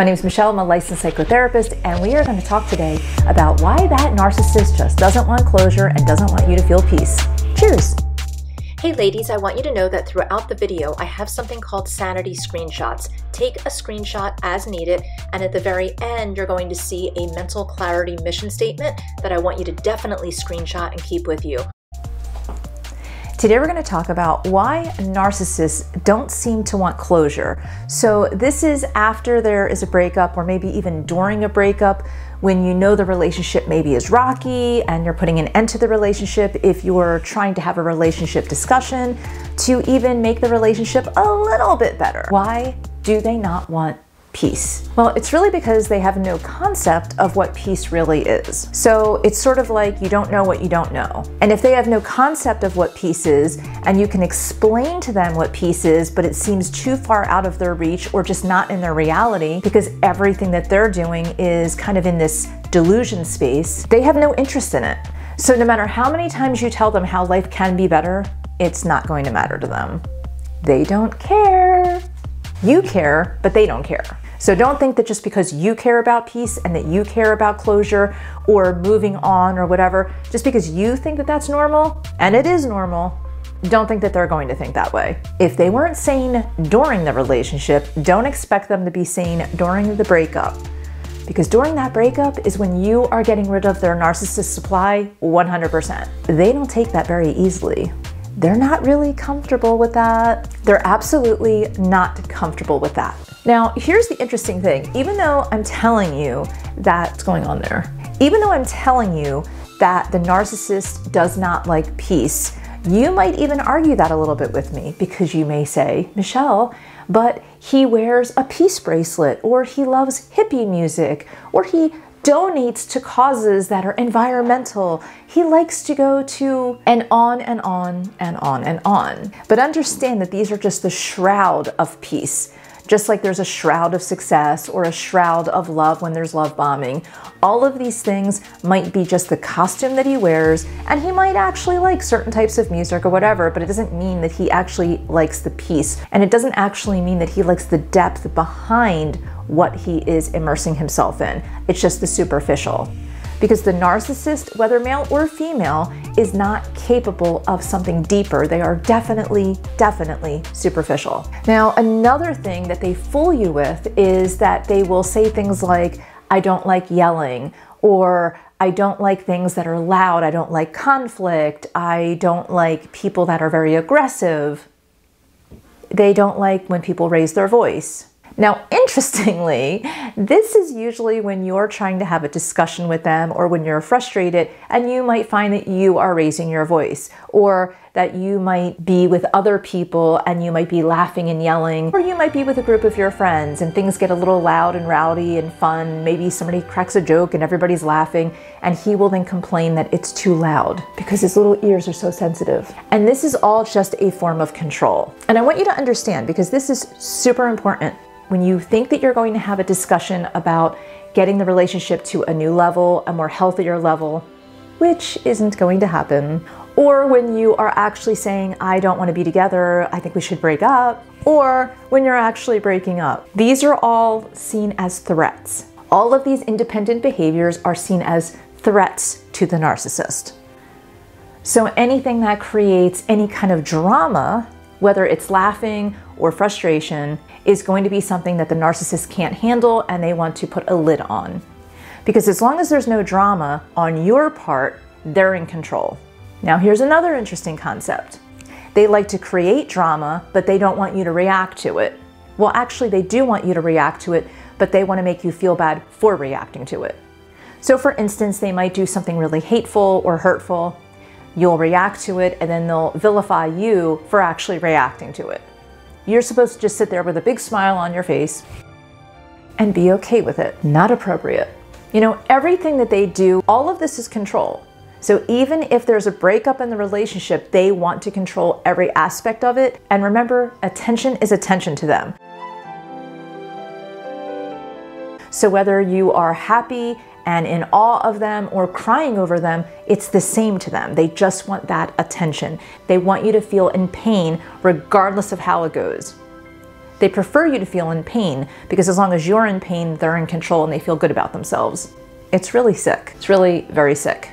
My name is Michelle, I'm a licensed psychotherapist, and we are going to talk today about why that narcissist just doesn't want closure and doesn't want you to feel peace. Cheers! Hey ladies, I want you to know that throughout the video, I have something called sanity screenshots. Take a screenshot as needed, and at the very end, you're going to see a mental clarity mission statement that I want you to definitely screenshot and keep with you. Today we're going to talk about why narcissists don't seem to want closure. So this is after there is a breakup, or maybe even during a breakup, when you know the relationship maybe is rocky and you're putting an end to the relationship, if you're trying to have a relationship discussion to even make the relationship a little bit better. Why do they not want peace? Well, it's really because they have no concept of what peace really is. So it's sort of like you don't know what you don't know. And if they have no concept of what peace is, and you can explain to them what peace is, but it seems too far out of their reach or just not in their reality, because everything that they're doing is kind of in this delusion space, they have no interest in it. So no matter how many times you tell them how life can be better, it's not going to matter to them. They don't care. You care, but they don't care. So don't think that just because you care about peace and that you care about closure or moving on or whatever, just because you think that that's normal, and it is normal, don't think that they're going to think that way. If they weren't sane during the relationship, don't expect them to be sane during the breakup. Because during that breakup is when you are getting rid of their narcissist supply 100%. They don't take that very easily. They're not really comfortable with that. They're absolutely not comfortable with that. Now, here's the interesting thing. Even though I'm telling you what's going on there, even though I'm telling you that the narcissist does not like peace, you might even argue that a little bit with me, because you may say, Michelle, but he wears a peace bracelet, or he loves hippie music, or he donates to causes that are environmental. He likes to go to, and on and on and on and on. But understand that these are just the shroud of peace. Just like there's a shroud of success or a shroud of love when there's love bombing. All of these things might be just the costume that he wears, and he might actually like certain types of music or whatever, but it doesn't mean that he actually likes the peace. And it doesn't actually mean that he likes the depth behind what he is immersing himself in. It's just the superficial. Because the narcissist, whether male or female, is not capable of something deeper. They are definitely superficial. Now, another thing that they fool you with is that they will say things like, I don't like yelling, or I don't like things that are loud, I don't like conflict, I don't like people that are very aggressive. They don't like when people raise their voice. Now, interestingly, this is usually when you're trying to have a discussion with them, or when you're frustrated and you might find that you are raising your voice, or that you might be with other people and you might be laughing and yelling, or you might be with a group of your friends and things get a little loud and rowdy and fun. Maybe somebody cracks a joke and everybody's laughing, and he will then complain that it's too loud because his little ears are so sensitive. And this is all just a form of control. And I want you to understand, because this is super important. When you think that you're going to have a discussion about getting the relationship to a new level, a more healthier level, which isn't going to happen, or when you are actually saying, I don't want to be together, I think we should break up, or when you're actually breaking up, these are all seen as threats. All of these independent behaviors are seen as threats to the narcissist. So anything that creates any kind of drama, whether it's laughing or frustration, is going to be something that the narcissist can't handle and they want to put a lid on. Because as long as there's no drama on your part, they're in control. Now here's another interesting concept. They like to create drama, but they don't want you to react to it. Well, actually they do want you to react to it, but they want to make you feel bad for reacting to it. So for instance, they might do something really hateful or hurtful. You'll react to it, and then they'll vilify you for actually reacting to it. You're supposed to just sit there with a big smile on your face and be okay with it. Not appropriate. You know, everything that they do, all of this is control. So even if there's a breakup in the relationship, they want to control every aspect of it. And remember, attention is attention to them. So whether you are happy and in awe of them or crying over them, it's the same to them. They just want that attention. They want you to feel in pain regardless of how it goes. They prefer you to feel in pain because as long as you're in pain, they're in control and they feel good about themselves. It's really sick. It's really very sick.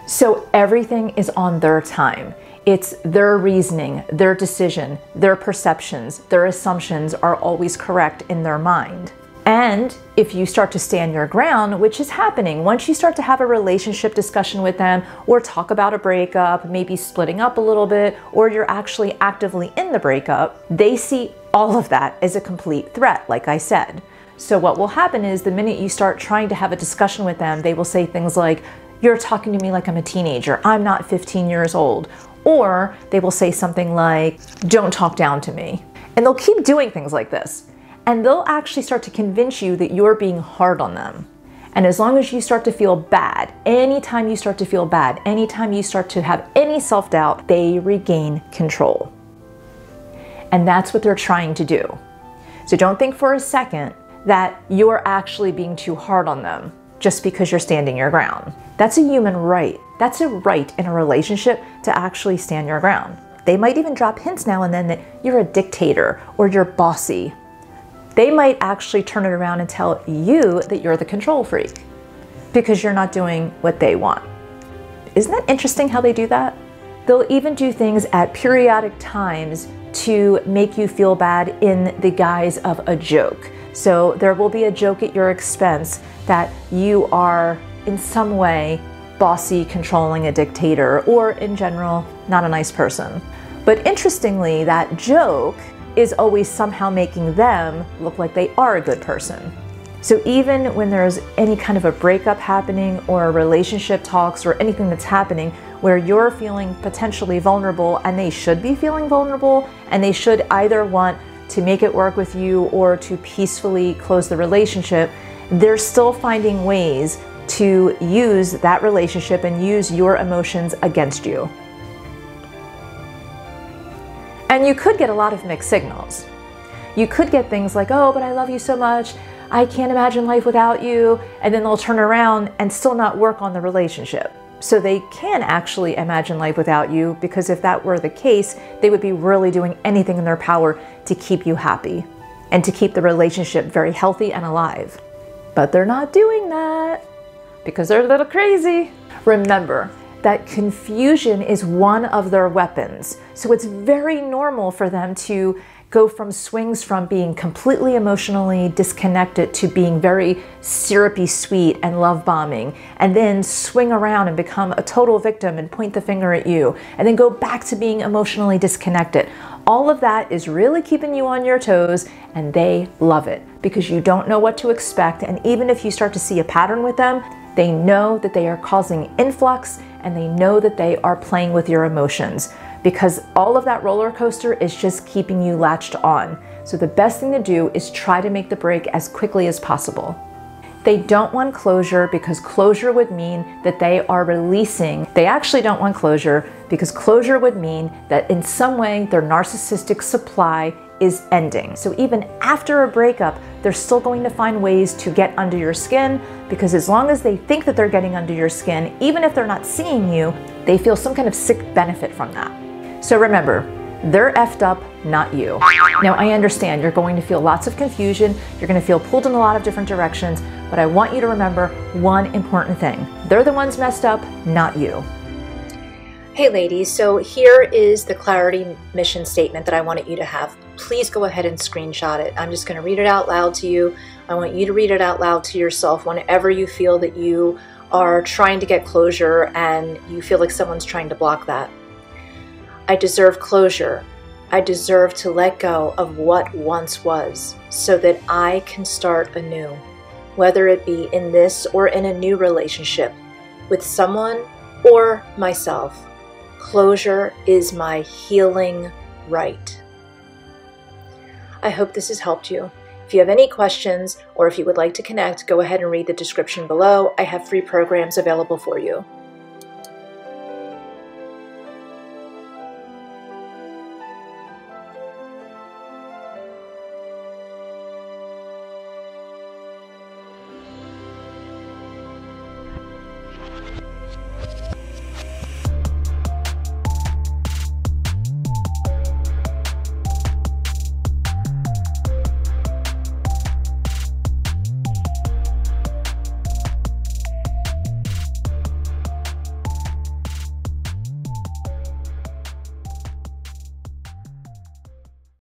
So everything is on their time. It's their reasoning, their decision, their perceptions, their assumptions are always correct in their mind. And if you start to stand your ground, which is happening, once you start to have a relationship discussion with them or talk about a breakup, maybe splitting up a little bit, or you're actually actively in the breakup, they see all of that as a complete threat, like I said. So what will happen is the minute you start trying to have a discussion with them, they will say things like, "You're talking to me like I'm a teenager. I'm not 15 years old." Or they will say something like, "Don't talk down to me." And they'll keep doing things like this. And they'll actually start to convince you that you're being hard on them. And as long as you start to feel bad, anytime you start to feel bad, anytime you start to have any self-doubt, they regain control. And that's what they're trying to do. So don't think for a second that you're actually being too hard on them just because you're standing your ground. That's a human right. That's a right in a relationship to actually stand your ground. They might even drop hints now and then that you're a dictator or you're bossy. They might actually turn it around and tell you that you're the control freak because you're not doing what they want. Isn't that interesting how they do that? They'll even do things at periodic times to make you feel bad in the guise of a joke. So there will be a joke at your expense that you are in some way bossy, controlling, a dictator, or in general, not a nice person. But interestingly, that joke is always somehow making them look like they are a good person. So even when there's any kind of a breakup happening or a relationship talks or anything that's happening where you're feeling potentially vulnerable and they should be feeling vulnerable and they should either want to make it work with you or to peacefully close the relationship, they're still finding ways to use that relationship and use your emotions against you. And you could get a lot of mixed signals. You could get things like, "Oh, but I love you so much. I can't imagine life without you." And then they'll turn around and still not work on the relationship. So they can actually imagine life without you because if that were the case, they would be really doing anything in their power to keep you happy and to keep the relationship very healthy and alive. But they're not doing that because they're a little crazy. Remember that confusion is one of their weapons. So it's very normal for them to go from swings from being completely emotionally disconnected to being very syrupy sweet and love bombing, and then swing around and become a total victim and point the finger at you, and then go back to being emotionally disconnected. All of that is really keeping you on your toes, and they love it because you don't know what to expect. And even if you start to see a pattern with them, they know that they are causing influx and they know that they are playing with your emotions because all of that roller coaster is just keeping you latched on. So the best thing to do is try to make the break as quickly as possible. They don't want closure because closure would mean that they are releasing. They actually don't want closure because closure would mean that in some way their narcissistic supply is ending. So even after a breakup, they're still going to find ways to get under your skin because as long as they think that they're getting under your skin, even if they're not seeing you, they feel some kind of sick benefit from that. So remember, they're effed up, not you. Now I understand you're going to feel lots of confusion, you're going to feel pulled in a lot of different directions, but I want you to remember one important thing. They're the ones messed up, not you. Hey ladies, so here is the clarity mission statement that I wanted you to have. Please go ahead and screenshot it. I'm just going to read it out loud to you. I want you to read it out loud to yourself whenever you feel that you are trying to get closure and you feel like someone's trying to block that. I deserve closure. I deserve to let go of what once was so that I can start anew, whether it be in this or in a new relationship with someone or myself. Closure is my healing right. I hope this has helped you. If you have any questions or if you would like to connect, go ahead and read the description below. I have free programs available for you.